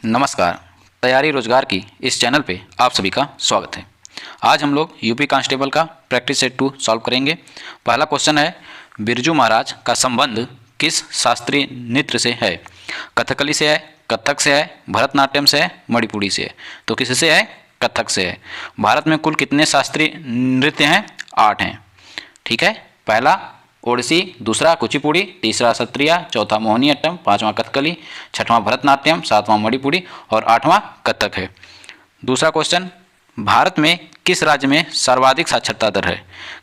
नमस्कार। तैयारी रोजगार की इस चैनल पे आप सभी का स्वागत है। आज हम लोग यूपी कांस्टेबल का प्रैक्टिस सेट 2 सॉल्व करेंगे। पहला क्वेश्चन है, बिरजू महाराज का संबंध किस शास्त्रीय नृत्य से है? कथकली से है, कथक से है, भरतनाट्यम से है, मणिपुरी से है। तो किससे है? कथक से है। भारत में कुल कितने शास्त्रीय नृत्य हैं? 8 हैं। ठीक है, पहला ओडिसी, दूसरा कुचिपुड़ी, तीसरा सत्रिया, चौथा मोहिनीअट्टम, पांचवा कथकली, छठवां भरतनाट्यम, सातवां मणिपुरी और आठवां कथक है। दूसरा क्वेश्चन, भारत में किस राज्य में सर्वाधिक साक्षरता दर है?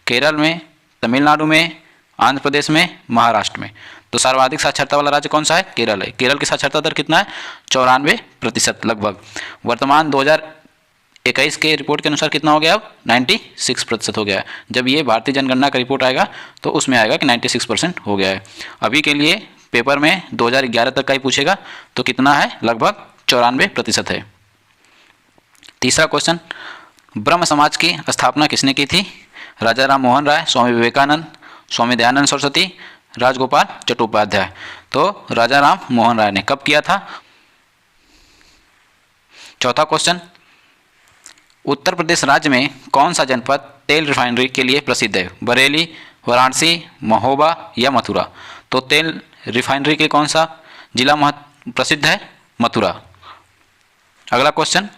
केरल में, तमिलनाडु में, आंध्र प्रदेश में, महाराष्ट्र में। तो सर्वाधिक साक्षरता वाला राज्य कौन सा है? केरल है। केरल की साक्षरता दर कितना है? 94% लगभग। वर्तमान 2021 के रिपोर्ट के अनुसार कितना हो गया? अब 96% हो गया है। जब ये भारतीय जनगणना का रिपोर्ट आएगा तो उसमें आएगा कि 96% हो गया है। अभी के लिए पेपर में 2011 तक का ही पूछेगा तो कितना है? लगभग 94% है। तीसरा क्वेश्चन, ब्रह्म समाज की स्थापना किसने की थी? राजा राम मोहन राय, स्वामी विवेकानंद, स्वामी दयानंद सरस्वती, राजगोपाल चट्टोपाध्याय। तो राजा राम मोहन राय ने कब किया था? चौथा क्वेश्चन, उत्तर प्रदेश राज्य में कौन सा जनपद तेल रिफाइनरी के लिए प्रसिद्ध है? बरेली, वाराणसी, महोबा या मथुरा? तो तेल रिफाइनरी के कौन सा जिला प्रसिद्ध है? मथुरा। अगला क्वेश्चन,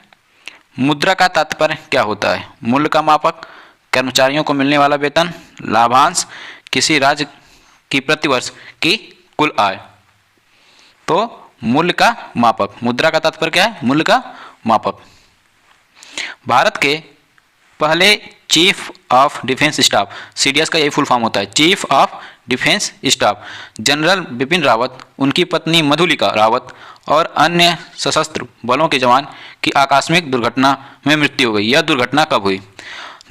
मुद्रा का तात्पर्य क्या होता है? मूल्य का मापक, कर्मचारियों को मिलने वाला वेतन, लाभांश, किसी राज्य की प्रतिवर्ष की कुल आय। तो मूल्य का मापक, मुद्रा का तात्पर्य क्या है? मूल्य का मापक। भारत के पहले chief of defence staff, CDS का यही फुल फॉर्म होता है, chief of defence staff, general Bipin Rawat, उनकी पत्नी मधुलिका रावत और अन्य सशस्त्र बलों के जवान की आकस्मिक दुर्घटना में मृत्यु हो गई। यह दुर्घटना कब हुई?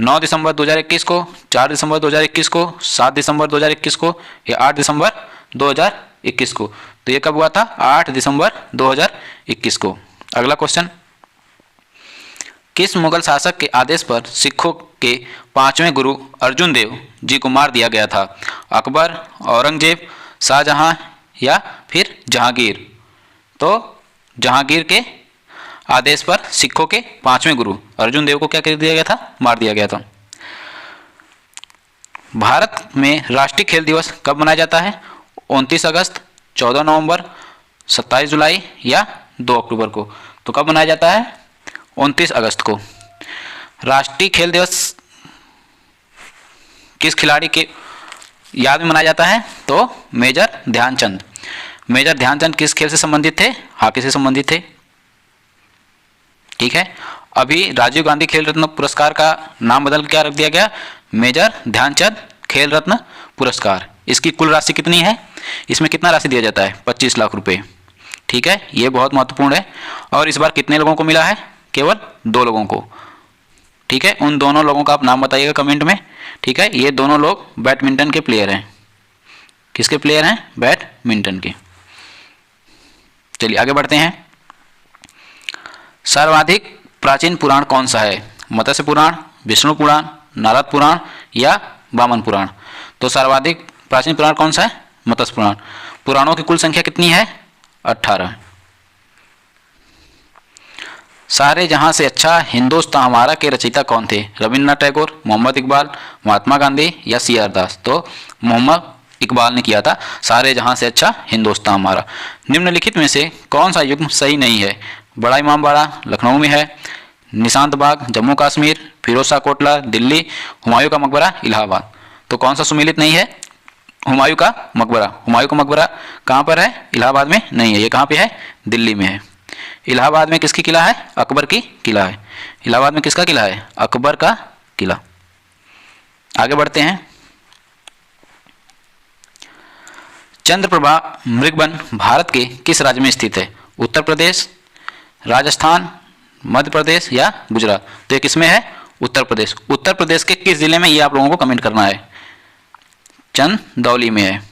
9 दिसंबर 2021 को, 4 दिसंबर 2021 को, 7 दिसंबर 2021 को या 8 दिसंबर 2021 को? तो ये कब हुआ था? 8 दिसंबर 2021 को। अगला क्वेश्चन, किस मुगल शासक के आदेश पर सिखों के 5वें गुरु अर्जुन देव जी को मार दिया गया था? अकबर, औरंगजेब, शाहजहां या फिर जहांगीर? तो जहांगीर के आदेश पर सिखों के 5वें गुरु अर्जुन देव को क्या कर दिया गया था? मार दिया गया था। भारत में राष्ट्रीय खेल दिवस कब मनाया जाता है? 29 अगस्त, 14 नवंबर, 27 जुलाई या 2 अक्टूबर को? तो कब मनाया जाता है? 29 अगस्त को। राष्ट्रीय खेल दिवस किस खिलाड़ी के याद में मनाया जाता है? तो मेजर ध्यानचंद। मेजर ध्यानचंद किस खेल से संबंधित थे? हॉकी से संबंधित थे। ठीक है, अभी राजीव गांधी खेल रत्न पुरस्कार का नाम बदल क्या रख दिया गया? मेजर ध्यानचंद खेल रत्न पुरस्कार। इसकी कुल राशि कितनी है? इसमें कितना राशि दिया जाता है? 25 लाख रुपए। ठीक है, ये बहुत महत्वपूर्ण है। और इस बार कितने लोगों को मिला है? केवल 2 लोगों को। ठीक है, उन दोनों लोगों का आप नाम बताइएगा कमेंट में। ठीक है, ये दोनों लोग बैडमिंटन के प्लेयर हैं। किसके प्लेयर हैं? बैडमिंटन के। चलिए आगे बढ़ते हैं। सर्वाधिक प्राचीन पुराण कौन सा है? मत्स्य पुराण, विष्णु पुराण, नारद पुराण या वामन पुराण? तो सर्वाधिक प्राचीन पुराण कौन सा है? मत्स्य पुराण। पुराणों की कुल संख्या कितनी है? 18। सारे जहां से अच्छा हिंदुस्तान हमारा के रचयिता कौन थे? रविन्द्रनाथ टैगोर, मोहम्मद इकबाल, महात्मा गांधी या सी.आर. दास? तो मोहम्मद इकबाल ने किया था सारे जहां से अच्छा हिंदुस्तान हमारा। निम्नलिखित में से कौन सा युग्म सही नहीं है? बड़ा इमामबाड़ा लखनऊ में है, निशांत बाग जम्मू कश्मीर, फिरोज शाह कोटला दिल्ली, हुमायूं का मकबरा इलाहाबाद? तो कौन सा सुमेलित नहीं है? हुमायूं का मकबरा। हुमायूं का मकबरा कहाँ पर है? इलाहाबाद में नहीं है। ये कहाँ पे है? दिल्ली में है। इलाहाबाद में किसकी किला है? अकबर की किला है। इलाहाबाद में किसका किला है? अकबर का किला। आगे बढ़ते हैं। चंद्रप्रभा मृगवन भारत के किस राज्य में स्थित है? उत्तर प्रदेश, राजस्थान, मध्य प्रदेश या गुजरात? तो ये किसमें है? उत्तर प्रदेश। उत्तर प्रदेश के किस जिले में? ये आप लोगों को कमेंट करना है। चंदौली में है।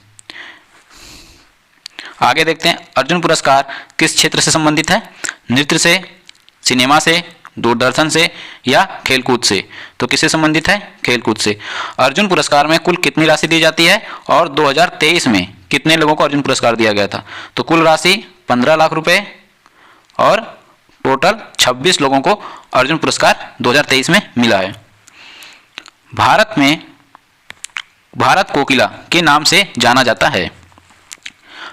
आगे देखते हैं, अर्जुन पुरस्कार किस क्षेत्र से संबंधित है? नृत्य से, सिनेमा से, दूरदर्शन से या खेलकूद से? तो किससे संबंधित है? खेलकूद से। अर्जुन पुरस्कार में कुल कितनी राशि दी जाती है और 2023 में कितने लोगों को अर्जुन पुरस्कार दिया गया था? तो कुल राशि 15 लाख रुपए और टोटल 26 लोगों को अर्जुन पुरस्कार 2023 में मिला है। भारत कोकिला के नाम से जाना जाता है।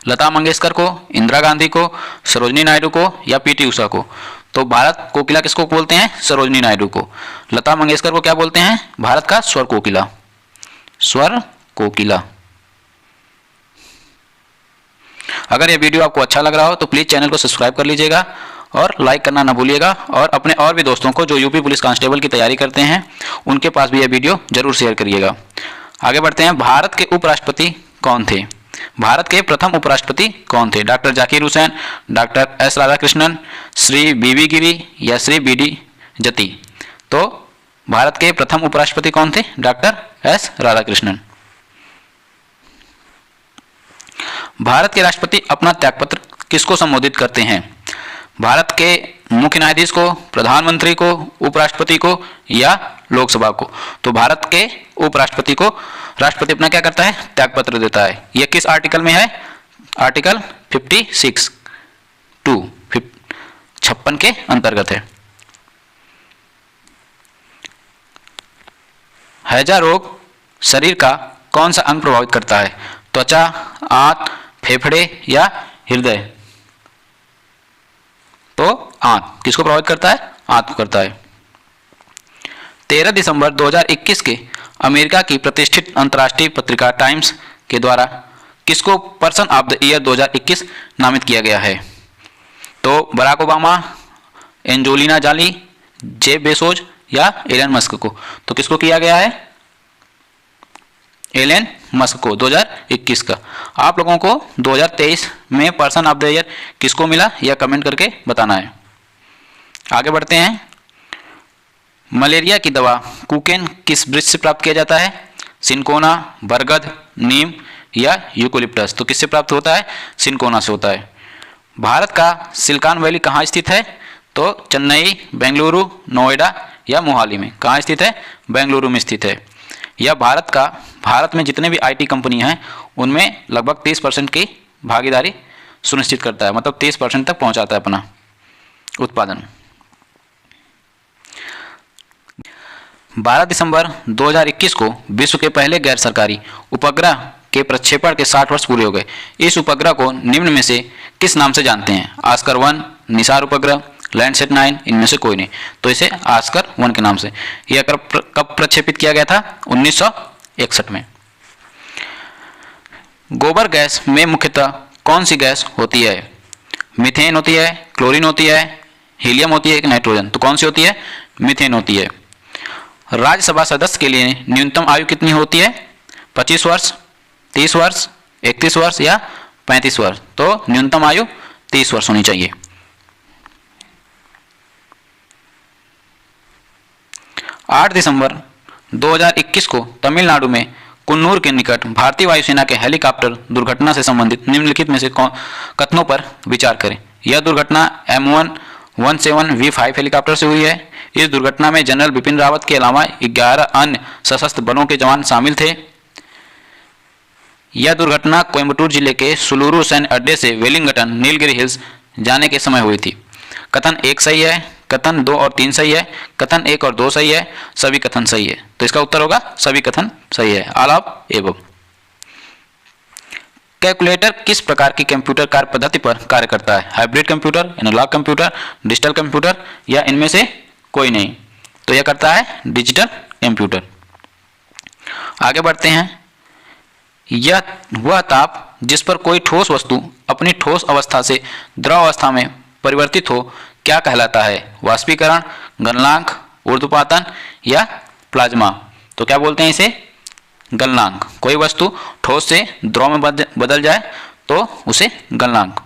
लता मंगेशकर को, इंदिरा गांधी को, सरोजिनी नायडू को या पीटी उषा को? तो भारत कोकिला किसको बोलते हैं? सरोजिनी नायडू को। लता मंगेशकर को क्या बोलते हैं? भारत का स्वर कोकिला। स्वर कोकिला। अगर यह वीडियो आपको अच्छा लग रहा हो तो प्लीज़ चैनल को सब्सक्राइब कर लीजिएगा और लाइक करना ना भूलिएगा, और अपने और भी दोस्तों को जो यूपी पुलिस कांस्टेबल की तैयारी करते हैं उनके पास भी यह वीडियो जरूर शेयर करिएगा। आगे बढ़ते हैं। भारत के उपराष्ट्रपति कौन थे? भारत के प्रथम उपराष्ट्रपति कौन थे? Doctor Zakir Hussain, doctor S Radhakrishnan, Shri बीवी गिरी या श्री बीडी जति? तो भारत के प्रथम उपराष्ट्रपति कौन थे? Doctor S Radhakrishnan. भारत के राष्ट्रपति अपना त्यागपत्र किसको संबोधित करते हैं? भारत के मुख्य न्यायाधीश को, प्रधानमंत्री को, उपराष्ट्रपति को या लोकसभा को? तो भारत के उपराष्ट्रपति को राष्ट्रपति अपना क्या करता है? त्यागपत्र देता है। यह किस आर्टिकल में है? आर्टिकल 56 के अंतर्गत है। हैजा रोग शरीर का कौन सा अंग प्रभावित करता है? त्वचा, आंत, फेफड़े या हृदय? तो आंत। किसको प्रभावित करता है? आंत को करता है। 13 दिसंबर 2021 के अमेरिका की प्रतिष्ठित अंतर्राष्ट्रीय पत्रिका टाइम्स के द्वारा किसको पर्सन ऑफ द ईयर 2021 नामित किया गया है? तो Barack Obama, Angelina Jolie, Jeff Bezos या एलन मस्क को? तो किसको किया गया है? एलन मस्क को 2021 का। आप लोगों को 2023 में पर्सन ऑफ द ईयर किसको मिला यह कमेंट करके बताना है। आगे बढ़ते हैं। मलेरिया की दवा कुकेन किस वृक्ष से प्राप्त किया जाता है? सिनकोना, बरगद, नीम या यूकोलिप्टस? तो किससे प्राप्त होता है? सिनकोना से होता है। भारत का सिलिकॉन वैली कहाँ स्थित है? तो चेन्नई, बेंगलुरु, नोएडा या मोहाली में? कहाँ स्थित है? बेंगलुरु में स्थित है। यह भारत में जितने भी आईटी कंपनी हैं उनमें लगभग 30% की भागीदारी सुनिश्चित करता है, मतलब 30% तक पहुंचाता है अपना उत्पादन। 12 दिसंबर 2021 को विश्व के पहले गैर सरकारी उपग्रह के प्रक्षेपण के 60 वर्ष पूरे हो गए। इस उपग्रह को निम्न में से किस नाम से जानते हैं? आस्कर 1, निसार उपग्रह, लैंडसेट 9, इनमें से कोई नहीं। तो इसे आस्कर 1 के नाम से। यह कब प्रक्षेपित किया गया था? 1961 में। गोबर गैस में मुख्यतः कौन सी गैस होती है? मीथेन होती है, क्लोरीन होती है, हीलियम होती है कि नाइट्रोजन? तो कौन सी होती है? मीथेन होती है। राज्यसभा सदस्य के लिए न्यूनतम आयु कितनी होती है? 25 वर्ष, 30 वर्ष, 31 वर्ष या 35 वर्ष? तो न्यूनतम आयु 30 वर्ष होनी चाहिए। 8 दिसंबर 2021 को तमिलनाडु में कुन्नूर के निकट भारतीय वायुसेना के हेलीकॉप्टर दुर्घटना से संबंधित निम्नलिखित में से कथनों पर विचार करें। यह दुर्घटना M117V5 हेलीकॉप्टर से हुई है। इस दुर्घटना में जनरल बिपिन रावत के अलावा 11 अन्य सशस्त्र बलों के जवान शामिल थे। यह दुर्घटना कोयम्बटूर जिले के सुलूरू सैन्य अड्डे से वेलिंगटन नीलगिरी हिल्स जाने के समय हुई थी। कथन 1 सही है, कथन 2 और 3 सही है, कथन 1 और 2 सही है, सभी कथन सही है। तो इसका उत्तर होगा सभी कथन सही है, ऑल ऑफ एबव। कैलकुलेटर किस प्रकार की कंप्यूटर कार्य पद्धति पर कार्य करता है? Hybrid computer, analog computer, digital computer या इनमें से कोई नहीं? तो यह करता है डिजिटल कंप्यूटर। आगे बढ़ते हैं। यह वह ताप जिस पर कोई ठोस वस्तु अपनी ठोस अवस्था से द्रव अवस्था में परिवर्तित हो क्या कहलाता है? वाष्पीकरण, गलनांक, ऊर्ध्वपातन या प्लाज्मा? तो क्या बोलते हैं इसे? गलनांक। कोई वस्तु ठोस से द्रव में बदल जाए तो उसे गलनांक।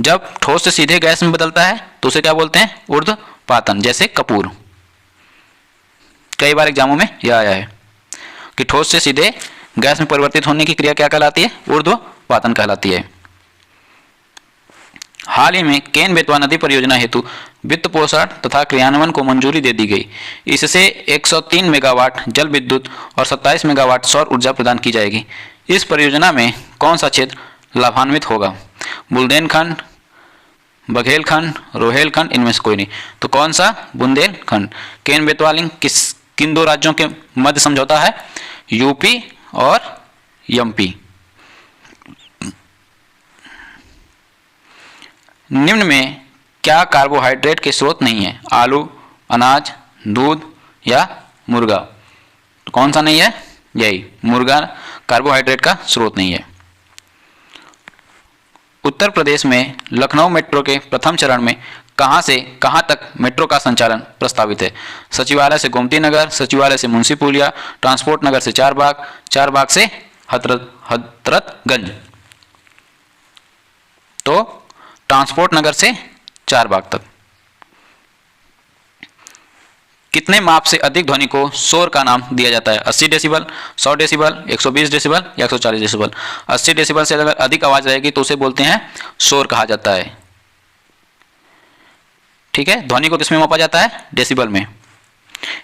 जब ठोस से सीधे गैस में बदलता है तो उसे क्या बोलते हैं? ऊर्ध्वपातन। जैसे कपूर। कई बार एग्जामों में यह आया है कि ठोस से सीधे गैस में परिवर्तित होने की क्रिया क्या कहलाती है? ऊर्ध्वपातन कहलाती है। हाल ही में केन बेतवा नदी परियोजना हेतु वित्त पोषण तथा क्रियान्वयन को मंजूरी दे दी गई। इससे 103 मेगावाट जल विद्युत और 27 मेगावाट सौर ऊर्जा प्रदान की जाएगी। इस परियोजना में कौन सा क्षेत्र लाभान्वित होगा? बुंदेलखंड, बघेलखंड, रोहेलखंड, इनमें से कोई नहीं। तो कौन सा? बुंदेलखंड। केन बेतवा लिंक किन दो राज्यों के मध्य समझौता है? यूपी और एमपी। निम्न में क्या कार्बोहाइड्रेट के स्रोत नहीं है? आलू, अनाज, दूध या मुर्गा? तो कौन सा नहीं है? यही मुर्गा कार्बोहाइड्रेट का स्रोत नहीं है। उत्तर प्रदेश में लखनऊ मेट्रो के प्रथम चरण में कहां से कहां तक मेट्रो का संचालन प्रस्तावित है? सचिवालय से गोमती नगर, सचिवालय से मुंशी पुलिया, ट्रांसपोर्ट नगर से चारबाग, चारबाग से हजरतगंज। तो ट्रांसपोर्ट नगर से चारबाग तक। कितने माप से अधिक ध्वनि को शोर का नाम दिया जाता है? 80 डेसिबल, 100 डेसिबल, 120 डेसिबल या 140 डेसिबल? 80 डेसिबल से अगर अधिक आवाज रहेगी तो उसे बोलते हैं शोर कहा जाता है। ठीक है, ध्वनि को किसमें मापा जाता है? डेसिबल में।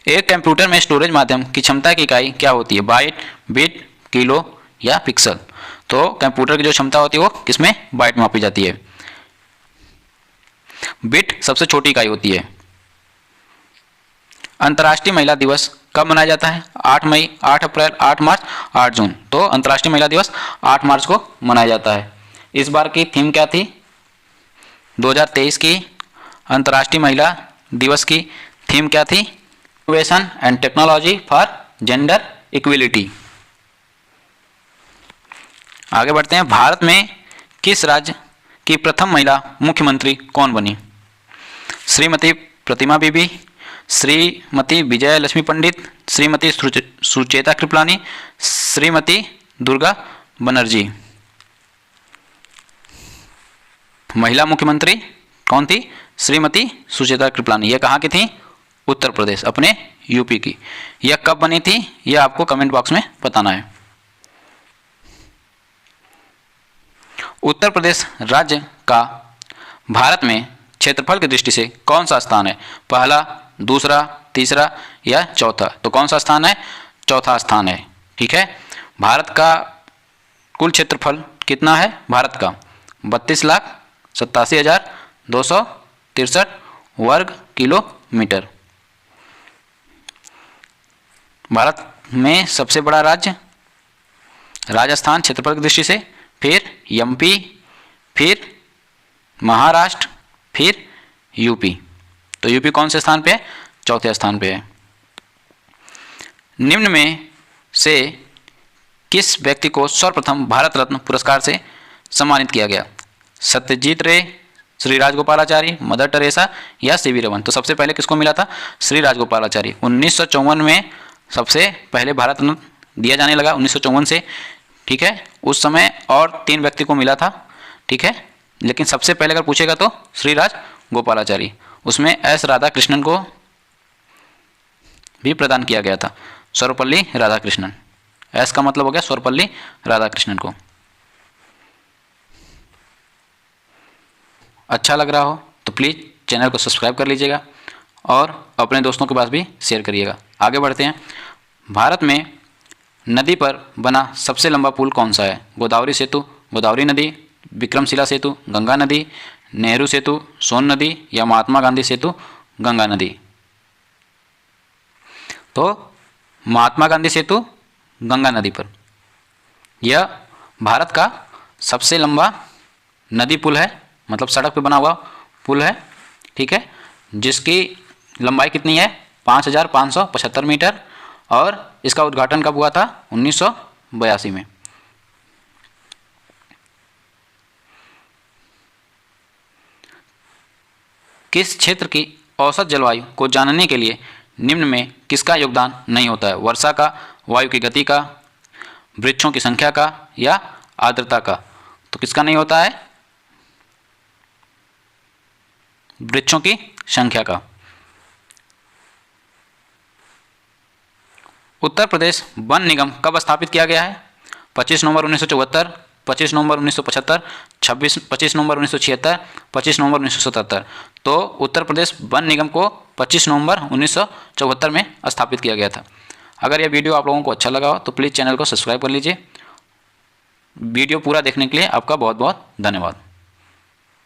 एक कंप्यूटर में स्टोरेज माध्यम की क्षमता की इकाई क्या होती है? बाइट, बिट, किलो या पिक्सल? तो कंप्यूटर की जो क्षमता होती है वो किसमें? बाइट में मापी जाती है। बिट सबसे छोटी इकाई होती है। अंतर्राष्ट्रीय महिला दिवस कब मनाया जाता है? 8 मई, 8 अप्रैल, 8 मार्च, 8 जून। तो अंतर्राष्ट्रीय महिला दिवस 8 मार्च को मनाया जाता है। इस बार की थीम क्या थी? 2023 की अंतर्राष्ट्रीय महिला दिवस की थीम क्या थी? Innovation and technology for gender equality. आगे बढ़ते हैं। भारत में किस राज्य की प्रथम महिला मुख्यमंत्री कौन बनी? श्रीमती प्रतिमा बीबी, श्रीमती विजय लक्ष्मी पंडित, श्रीमती सुचेता कृपलानी, श्रीमती दुर्गा बनर्जी। महिला मुख्यमंत्री कौन थी? श्रीमती सुचेता कृपलानी। यह कहाँ की थी? उत्तर प्रदेश, अपने यूपी की। यह कब बनी थी? यह आपको कमेंट बॉक्स में बताना है। उत्तर प्रदेश राज्य का भारत में क्षेत्रफल की दृष्टि से कौन सा स्थान है? पहला, दूसरा, तीसरा या चौथा? तो कौन सा स्थान है? चौथा स्थान है। ठीक है, भारत का कुल क्षेत्रफल कितना है? भारत का 32,87,263 वर्ग किलोमीटर। भारत में सबसे बड़ा राज्य राजस्थान क्षेत्रफल की दृष्टि से, फिर एमपी, फिर महाराष्ट्र, फिर यूपी। तो यूपी कौन से स्थान पे है? चौथे स्थान पे है। निम्न में से किस व्यक्ति को सर्वप्रथम भारत रत्न पुरस्कार से सम्मानित किया गया? सत्यजीत रे, श्री राजगोपालाचारी, मदर टेरेसा या सीवी रमन? तो सबसे पहले किसको मिला था? श्री राजगोपालाचारी। 1954 में सबसे पहले भारत रत्न दिया जाने लगा, 1954 से। ठीक है, उस समय और 3 व्यक्ति को मिला था। ठीक है, लेकिन सबसे पहले अगर पूछेगा तो श्री राजगोपालाचारी। उसमें एस राधाकृष्णन को भी प्रदान किया गया था, सर्वपल्ली राधाकृष्णन। एस का मतलब हो गया सर्वपल्ली राधाकृष्णन को। अच्छा लग रहा हो तो प्लीज़ चैनल को सब्सक्राइब कर लीजिएगा और अपने दोस्तों के पास भी शेयर करिएगा। आगे बढ़ते हैं। भारत में नदी पर बना सबसे लंबा पुल कौन सा है? गोदावरी सेतु, गोदावरी नदी, विक्रमशिला सेतु, गंगा नदी, नेहरू सेतु, सोन नदी या महात्मा गांधी सेतु, गंगा नदी? तो महात्मा गांधी सेतु गंगा नदी पर। यह भारत का सबसे लंबा नदी पुल है, मतलब सड़क पे बना हुआ पुल है। ठीक है, जिसकी लंबाई कितनी है? 5,575 मीटर और इसका उद्घाटन कब हुआ था? 1982 में। किस क्षेत्र की औसत जलवायु को जानने के लिए निम्न में किसका योगदान नहीं होता है? वर्षा का, वायु की गति का, वृक्षों की संख्या का या आर्द्रता का? तो किसका नहीं होता है? वृक्षों की संख्या का। उत्तर प्रदेश वन निगम कब स्थापित किया गया है? 25 नवंबर 1974, 25 नवंबर 1975, 25 नवंबर 1976, 25 नवंबर 1977। तो उत्तर प्रदेश वन निगम को 25 नवंबर 1974 में स्थापित किया गया था। अगर यह वीडियो आप लोगों को अच्छा लगा हो तो प्लीज़ चैनल को सब्सक्राइब कर लीजिए। वीडियो पूरा देखने के लिए आपका बहुत बहुत धन्यवाद।